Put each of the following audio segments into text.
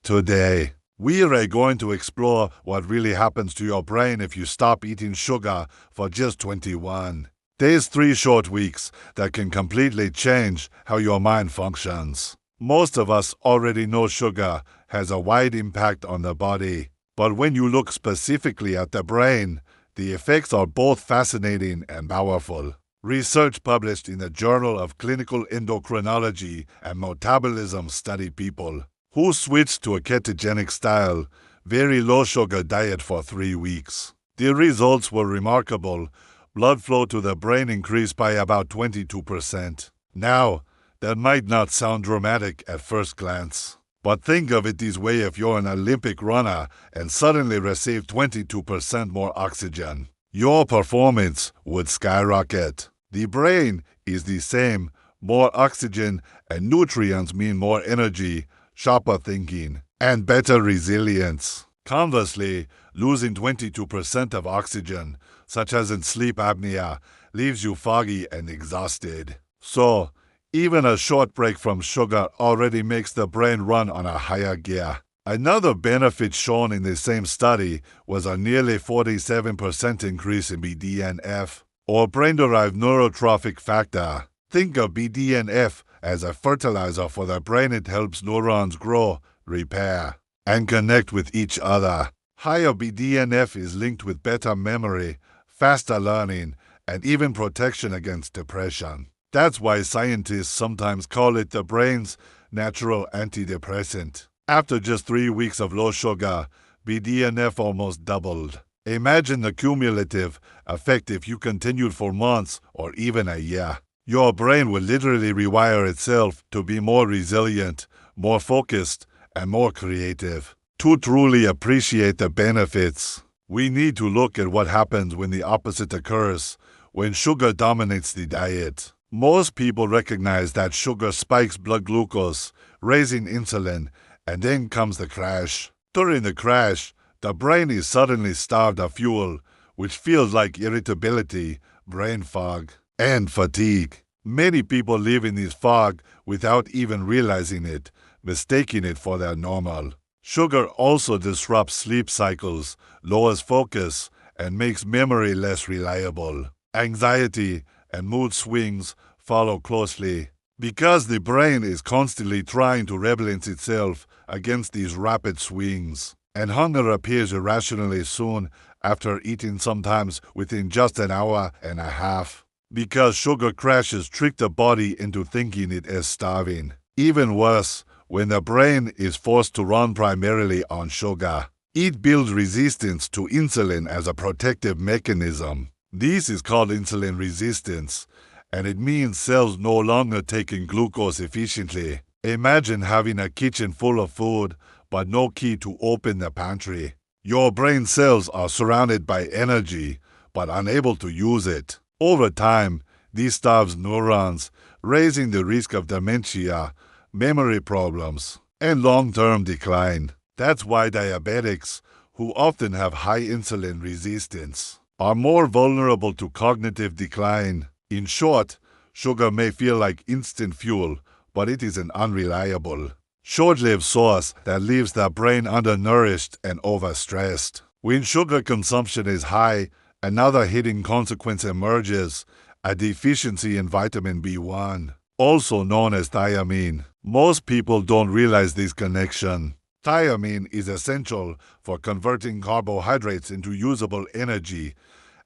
Today, we are going to explore what really happens to your brain if you stop eating sugar for just 21 days, 3 short weeks that can completely change how your mind functions. Most of us already know sugar has a wide impact on the body, but when you look specifically at the brain, the effects are both fascinating and powerful. Research published in the Journal of Clinical Endocrinology and Metabolism studied people who switched to a ketogenic style, very low sugar diet for 3 weeks. The results were remarkable. Blood flow to the brain increased by about 22%. Now, that might not sound dramatic at first glance, but think of it this way: if you're an Olympic runner and suddenly receive 22% more oxygen, your performance would skyrocket. The brain is the same. More oxygen and nutrients mean more energy, sharper thinking, and better resilience. Conversely, losing 22% of oxygen, such as in sleep apnea, leaves you foggy and exhausted. So, even a short break from sugar already makes the brain run on a higher gear. Another benefit shown in the same study was a nearly 47% increase in BDNF, or brain-derived neurotrophic factor. Think of BDNF as a fertilizer for the brain. It helps neurons grow, repair, and connect with each other. Higher BDNF is linked with better memory, faster learning, and even protection against depression. That's why scientists sometimes call it the brain's natural antidepressant. After just 3 weeks of low sugar, BDNF almost doubled. Imagine the cumulative effect if you continued for months or even a year. Your brain will literally rewire itself to be more resilient, more focused, and more creative. To truly appreciate the benefits, we need to look at what happens when the opposite occurs, when sugar dominates the diet. Most people recognize that sugar spikes blood glucose, raising insulin, and then comes the crash. During the crash, the brain is suddenly starved of fuel, which feels like irritability, brain fog, and fatigue. Many people live in this fog without even realizing it, mistaking it for their normal. Sugar also disrupts sleep cycles, lowers focus, and makes memory less reliable. Anxiety and mood swings follow closely, because the brain is constantly trying to rebalance itself against these rapid swings. And hunger appears irrationally soon after eating, sometimes within just an hour and a half, because sugar crashes trick the body into thinking it is starving. Even worse, when the brain is forced to run primarily on sugar, it builds resistance to insulin as a protective mechanism. This is called insulin resistance, and it means cells no longer taking glucose efficiently. Imagine having a kitchen full of food, but no key to open the pantry. Your brain cells are surrounded by energy, but unable to use it. Over time, this starves neurons, raising the risk of dementia, memory problems, and long-term decline. That's why diabetics, who often have high insulin resistance, are more vulnerable to cognitive decline. In short, sugar may feel like instant fuel, but it is an unreliable, short-lived source that leaves the brain undernourished and overstressed. When sugar consumption is high, another hidden consequence emerges: a deficiency in vitamin B1, also known as thiamine. Most people don't realize this connection. Thiamine is essential for converting carbohydrates into usable energy,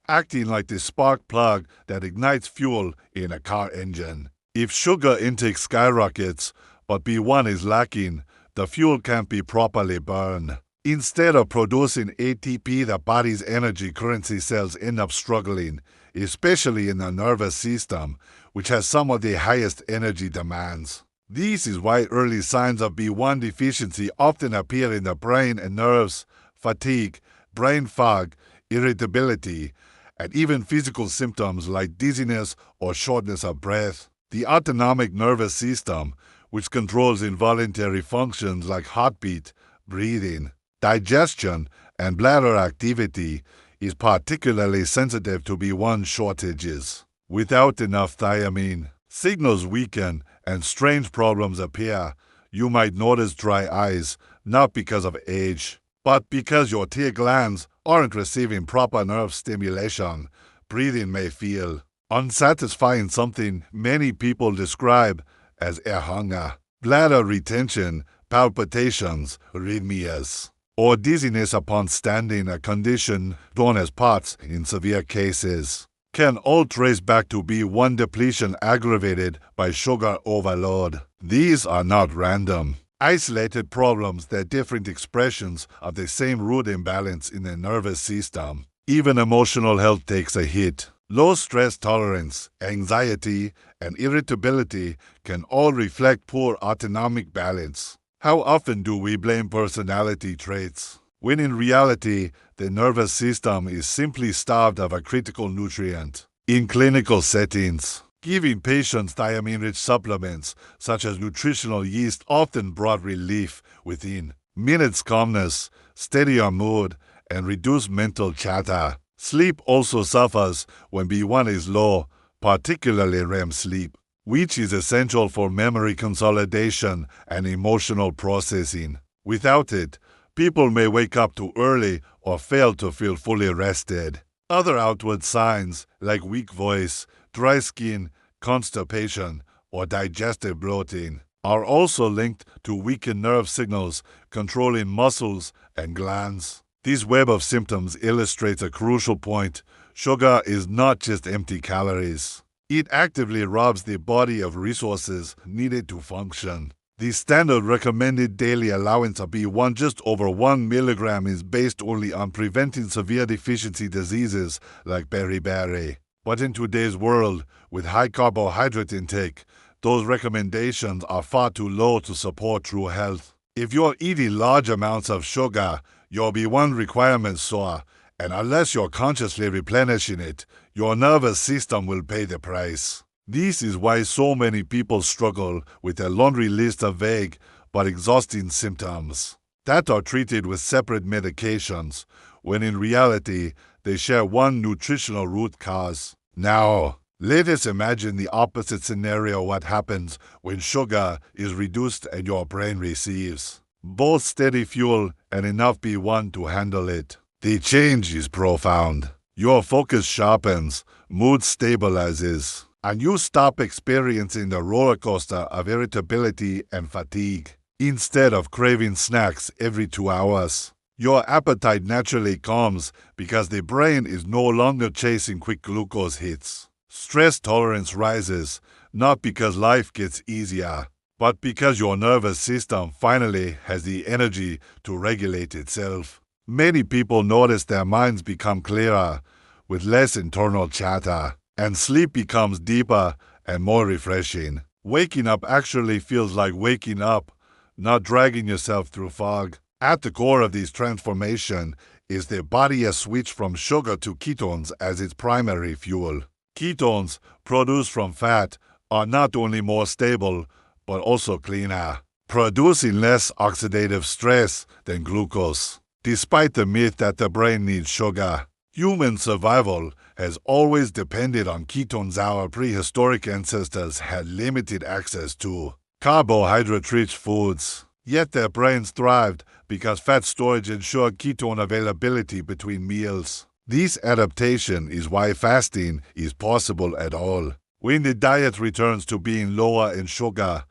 acting like the spark plug that ignites fuel in a car engine. If sugar intake skyrockets, but B1 is lacking, the fuel can't be properly burned. Instead of producing ATP, the body's energy currency cells end up struggling, especially in the nervous system, which has some of the highest energy demands. This is why early signs of B1 deficiency often appear in the brain and nerves: fatigue, brain fog, irritability, and even physical symptoms like dizziness or shortness of breath. The autonomic nervous system, which controls involuntary functions like heartbeat, breathing, digestion, and bladder activity, is particularly sensitive to B1 shortages. Without enough thiamine, signals weaken and strange problems appear. You might notice dry eyes, not because of age, but because your tear glands aren't receiving proper nerve stimulation. Breathing may feel unsatisfying, something many people describe as air hunger, bladder retention, palpitations, arrhythmias, or dizziness upon standing, a condition known as POTS in severe cases, can all trace back to B1 depletion aggravated by sugar overload. These are not random, isolated problems. They're different expressions of the same root imbalance in the nervous system. Even emotional health takes a hit. Low stress tolerance, anxiety, and irritability can all reflect poor autonomic balance. How often do we blame personality traits, when in reality, the nervous system is simply starved of a critical nutrient? In clinical settings, giving patients thiamine-rich supplements, such as nutritional yeast, often brought relief within minutes, calmness, steadier mood, and reduced mental chatter. Sleep also suffers when B1 is low, particularly REM sleep, which is essential for memory consolidation and emotional processing. Without it, people may wake up too early or fail to feel fully rested. Other outward signs, like weak voice, dry skin, constipation, or digestive bloating, are also linked to weakened nerve signals controlling muscles and glands. This web of symptoms illustrates a crucial point. Sugar is not just empty calories. It actively robs the body of resources needed to function. The standard recommended daily allowance of B1, just over 1 milligram, is based only on preventing severe deficiency diseases like beriberi. But in today's world, with high carbohydrate intake, those recommendations are far too low to support true health. If you're eating large amounts of sugar, your B1 requirements soar, and unless you're consciously replenishing it, your nervous system will pay the price. This is why so many people struggle with a laundry list of vague but exhausting symptoms that are treated with separate medications, when in reality, they share one nutritional root cause. Now, let us imagine the opposite scenario: what happens when sugar is reduced and your brain receives both steady fuel and enough B1 to handle it. The change is profound. Your focus sharpens, mood stabilizes, and you stop experiencing the roller coaster of irritability and fatigue. Instead of craving snacks every 2 hours, your appetite naturally calms because the brain is no longer chasing quick glucose hits. Stress tolerance rises, not because life gets easier, but because your nervous system finally has the energy to regulate itself. Many people notice their minds become clearer, with less internal chatter, and sleep becomes deeper and more refreshing. Waking up actually feels like waking up, not dragging yourself through fog. At the core of this transformation is the body has switched from sugar to ketones as its primary fuel. Ketones, produced from fat, are not only more stable, but also cleaner, producing less oxidative stress than glucose. Despite the myth that the brain needs sugar, human survival has always depended on ketones. Our prehistoric ancestors had limited access to carbohydrate-rich foods, yet their brains thrived because fat storage ensured ketone availability between meals. This adaptation is why fasting is possible at all. When the diet returns to being lower in sugar,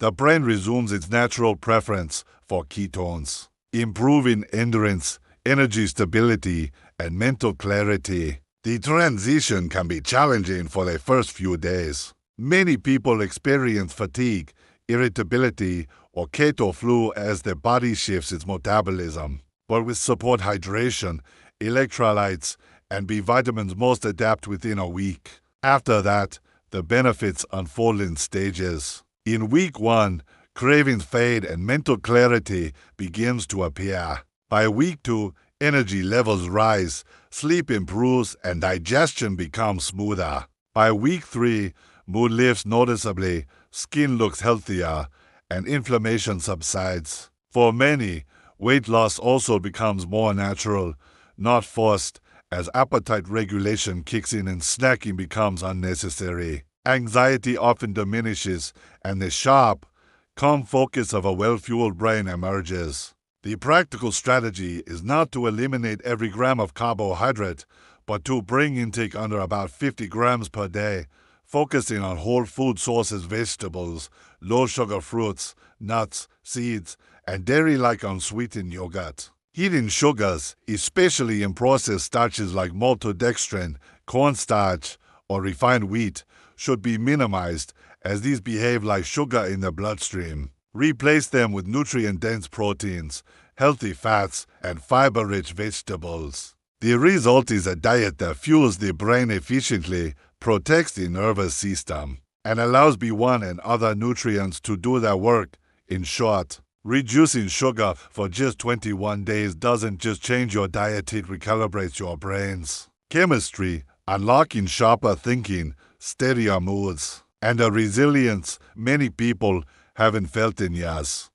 the brain resumes its natural preference for ketones, improving endurance, energy stability, and mental clarity. The transition can be challenging for the first few days. Many people experience fatigue, irritability, or keto flu as their body shifts its metabolism. But with support, hydration, electrolytes, and B vitamins, most adapt within a week. After that, the benefits unfold in stages. In week 1, cravings fade and mental clarity begins to appear. By week 2, energy levels rise, sleep improves, and digestion becomes smoother. By week 3, mood lifts noticeably, skin looks healthier, and inflammation subsides. For many, weight loss also becomes more natural, not forced, as appetite regulation kicks in and snacking becomes unnecessary. Anxiety often diminishes, and the sharp, calm focus of a well-fueled brain emerges. The practical strategy is not to eliminate every gram of carbohydrate, but to bring intake under about 50 grams per day, focusing on whole food sources, vegetables, low-sugar fruits, nuts, seeds, and dairy-like unsweetened yogurt. Hidden sugars, especially in processed starches like maltodextrin, cornstarch, or refined wheat, should be minimized as these behave like sugar in the bloodstream. Replace them with nutrient-dense proteins, healthy fats, and fiber-rich vegetables. The result is a diet that fuels the brain efficiently, protects the nervous system, and allows B1 and other nutrients to do their work. In short, reducing sugar for just 21 days doesn't just change your diet, it recalibrates your brains. Chemistry, unlocking sharper thinking, steadier moods, and a resilience many people haven't felt in years.